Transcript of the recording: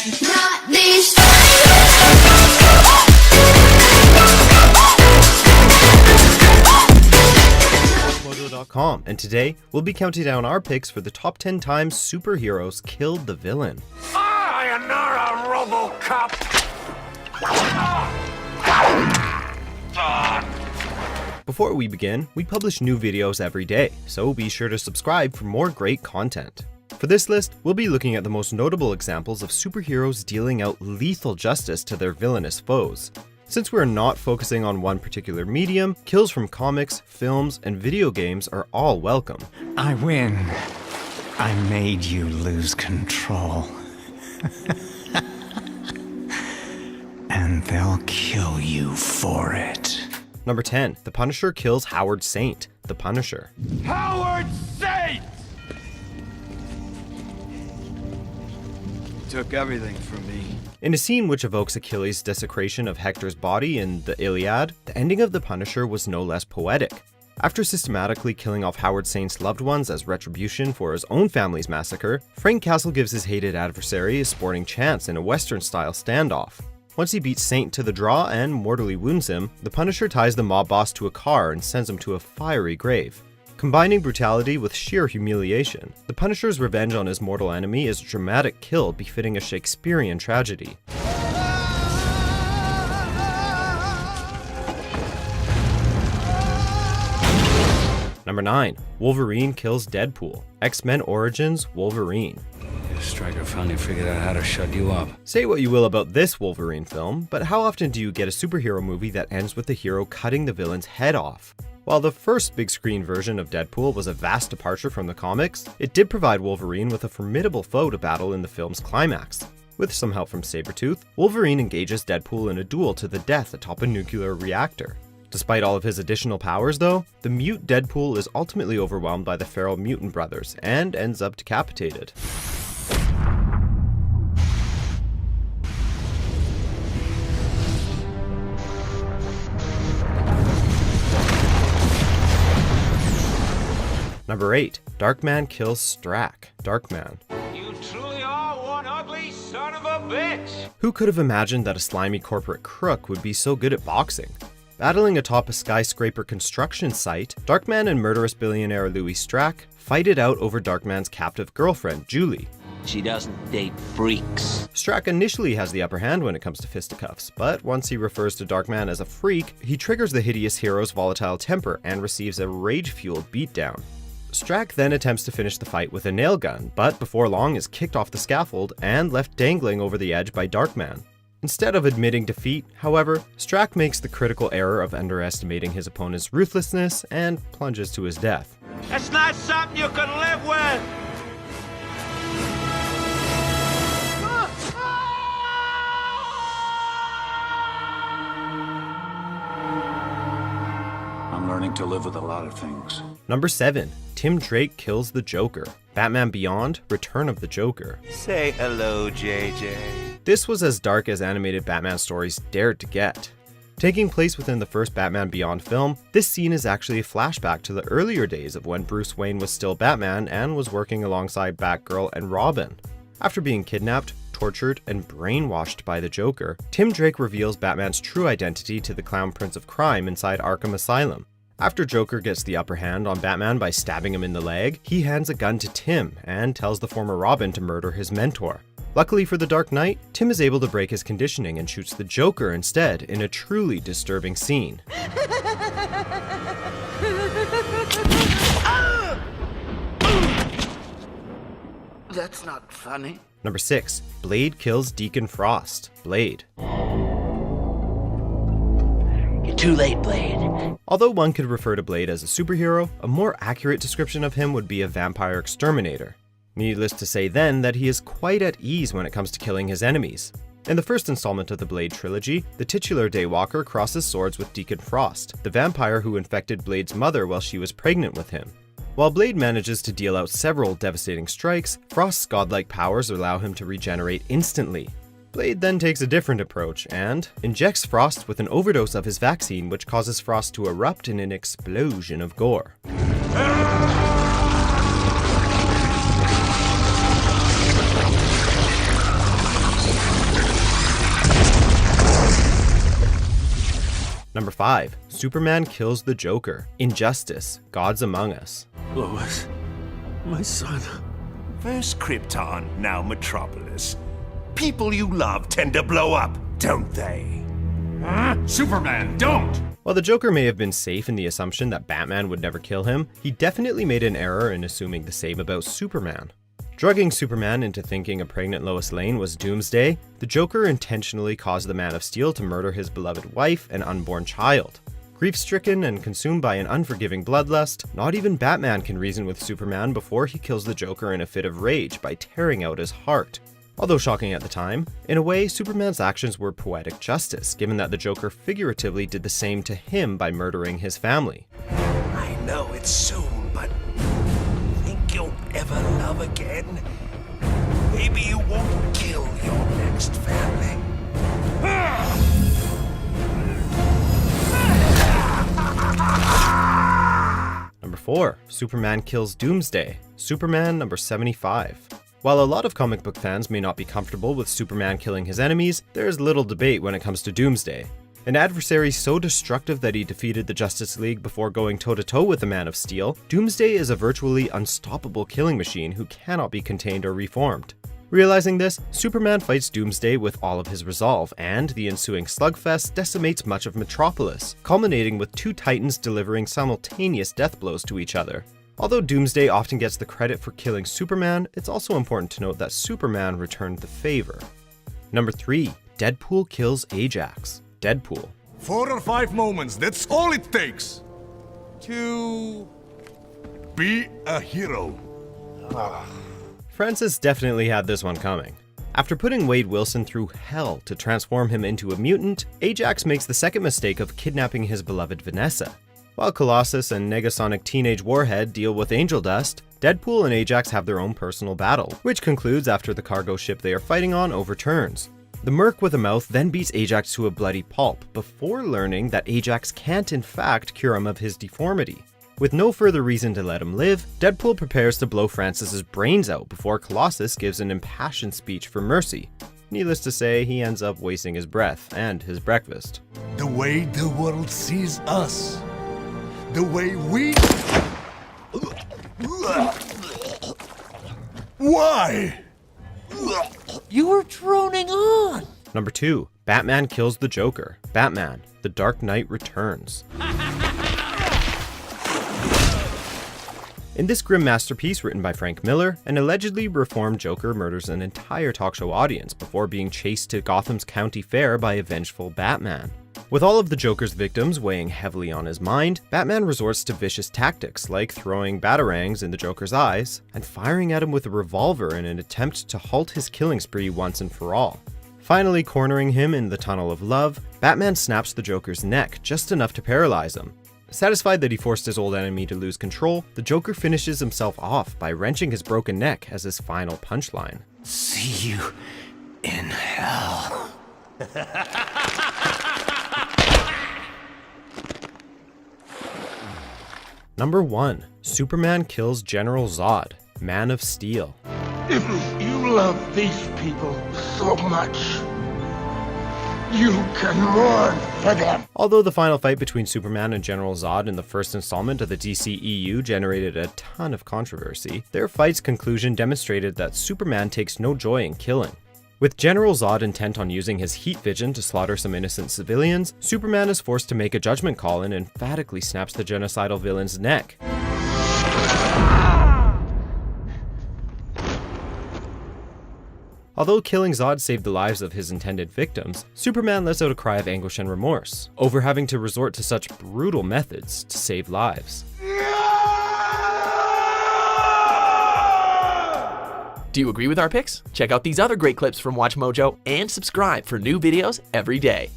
Not these Mojo.com, and today we'll be counting down our picks for the top 10 times superheroes killed the villain. I am not a RoboCop. Before we begin, we publish new videos every day, so be sure to subscribe for more great content. For this list, we'll be looking at the most notable examples of superheroes dealing out lethal justice to their villainous foes. Since we're not focusing on one particular medium, kills from comics, films, and video games are all welcome. I win. I made you lose control. And they'll kill you for it. Number 10. The Punisher kills Howard Saint, the Punisher. Howard Saint! Took everything from me. In a scene which evokes Achilles' desecration of Hector's body in the Iliad, the ending of the Punisher was no less poetic. After systematically killing off Howard Saint's loved ones as retribution for his own family's massacre, Frank Castle gives his hated adversary a sporting chance in a Western-style standoff. Once he beats Saint to the draw and mortally wounds him, the Punisher ties the mob boss to a car and sends him to a fiery grave. Combining brutality with sheer humiliation, the Punisher's revenge on his mortal enemy is a dramatic kill befitting a Shakespearean tragedy. Number 9. Wolverine kills Deadpool. X-Men Origins Wolverine. Stryker finally figured out how to shut you up. Say what you will about this Wolverine film, but how often do you get a superhero movie that ends with the hero cutting the villain's head off? While the first big screen version of Deadpool was a vast departure from the comics, it did provide Wolverine with a formidable foe to battle in the film's climax. With some help from Sabretooth, Wolverine engages Deadpool in a duel to the death atop a nuclear reactor. Despite all of his additional powers though, the mute Deadpool is ultimately overwhelmed by the feral mutant brothers and ends up decapitated. Number 8. Darkman kills Strack, Darkman. You truly are one ugly son of a bitch! Who could have imagined that a slimy corporate crook would be so good at boxing? Battling atop a skyscraper construction site, Darkman and murderous billionaire Louis Strack fight it out over Darkman's captive girlfriend, Julie. She doesn't date freaks. Strack initially has the upper hand when it comes to fisticuffs, but once he refers to Darkman as a freak, he triggers the hideous hero's volatile temper and receives a rage-fueled beatdown. Strack then attempts to finish the fight with a nail gun, but before long is kicked off the scaffold and left dangling over the edge by Darkman. Instead of admitting defeat, however, Strack makes the critical error of underestimating his opponent's ruthlessness and plunges to his death. It's not something you can live with! I'm learning to live with a lot of things. Number 7. Tim Drake kills the Joker. Batman Beyond: Return of the Joker. Say hello, JJ. This was as dark as animated Batman stories dared to get. Taking place within the first Batman Beyond film, this scene is actually a flashback to the earlier days of when Bruce Wayne was still Batman and was working alongside Batgirl and Robin. After being kidnapped, tortured, and brainwashed by the Joker, Tim Drake reveals Batman's true identity to the Clown Prince of Crime inside Arkham Asylum. After Joker gets the upper hand on Batman by stabbing him in the leg, he hands a gun to Tim and tells the former Robin to murder his mentor. Luckily for the Dark Knight, Tim is able to break his conditioning and shoots the Joker instead in a truly disturbing scene. That's not funny. Number 6. Blade kills Deacon Frost, Blade. You're too late, Blade. Although one could refer to Blade as a superhero, a more accurate description of him would be a vampire exterminator. Needless to say then that he is quite at ease when it comes to killing his enemies. In the first installment of the Blade trilogy, the titular Daywalker crosses swords with Deacon Frost, the vampire who infected Blade's mother while she was pregnant with him. While Blade manages to deal out several devastating strikes, Frost's godlike powers allow him to regenerate instantly. Blade then takes a different approach and injects Frost with an overdose of his vaccine, which causes Frost to erupt in an explosion of gore. Number 5. Superman kills the Joker. Injustice, Gods Among Us. Lois, my son. First Krypton, now Metropolis. People you love tend to blow up, don't they? Superman, don't! While the Joker may have been safe in the assumption that Batman would never kill him, he definitely made an error in assuming the same about Superman. Drugging Superman into thinking a pregnant Lois Lane was Doomsday, the Joker intentionally caused the Man of Steel to murder his beloved wife and unborn child. Grief-stricken and consumed by an unforgiving bloodlust, not even Batman can reason with Superman before he kills the Joker in a fit of rage by tearing out his heart. Although shocking at the time, in a way, Superman's actions were poetic justice, given that the Joker figuratively did the same to him by murdering his family. I know it's soon, but think you'll ever love again? Maybe you won't kill your next family. Number 4. Superman kills Doomsday. Superman number 75. While a lot of comic book fans may not be comfortable with Superman killing his enemies, there is little debate when it comes to Doomsday. An adversary so destructive that he defeated the Justice League before going toe-to-toe with the Man of Steel, Doomsday is a virtually unstoppable killing machine who cannot be contained or reformed. Realizing this, Superman fights Doomsday with all of his resolve, and the ensuing slugfest decimates much of Metropolis, culminating with two titans delivering simultaneous death blows to each other. Although Doomsday often gets the credit for killing Superman, it's also important to note that Superman returned the favor. Number 3. Deadpool kills Ajax. Deadpool. 4 or 5 moments, that's all it takes to be a hero. Francis definitely had this one coming. After putting Wade Wilson through hell to transform him into a mutant, Ajax makes the second mistake of kidnapping his beloved Vanessa. While Colossus and Negasonic Teenage Warhead deal with Angel Dust, Deadpool and Ajax have their own personal battle, which concludes after the cargo ship they are fighting on overturns. The Merc with a mouth then beats Ajax to a bloody pulp, before learning that Ajax can't in fact cure him of his deformity. With no further reason to let him live, Deadpool prepares to blow Francis's brains out before Colossus gives an impassioned speech for mercy. Needless to say, he ends up wasting his breath and his breakfast. The way the world sees us. The way we... Why? You were droning on. Number 2. Batman kills the Joker. Batman, The Dark Knight Returns. In this grim masterpiece written by Frank Miller, an allegedly reformed Joker murders an entire talk show audience before being chased to Gotham's county fair by a vengeful Batman. With all of the Joker's victims weighing heavily on his mind, Batman resorts to vicious tactics like throwing batarangs in the Joker's eyes and firing at him with a revolver in an attempt to halt his killing spree once and for all. Finally cornering him in the Tunnel of Love, Batman snaps the Joker's neck just enough to paralyze him. Satisfied that he forced his old enemy to lose control, the Joker finishes himself off by wrenching his broken neck as his final punchline. See you in hell. Number 1. Superman kills General Zod, Man of Steel. If you love these people so much, you can mourn for them. Although the final fight between Superman and General Zod in the first installment of the DCEU generated a ton of controversy, their fight's conclusion demonstrated that Superman takes no joy in killing. With General Zod intent on using his heat vision to slaughter some innocent civilians, Superman is forced to make a judgment call and emphatically snaps the genocidal villain's neck. Although killing Zod saved the lives of his intended victims, Superman lets out a cry of anguish and remorse over having to resort to such brutal methods to save lives. Do you agree with our picks? Check out these other great clips from Watch Mojo and subscribe for new videos every day.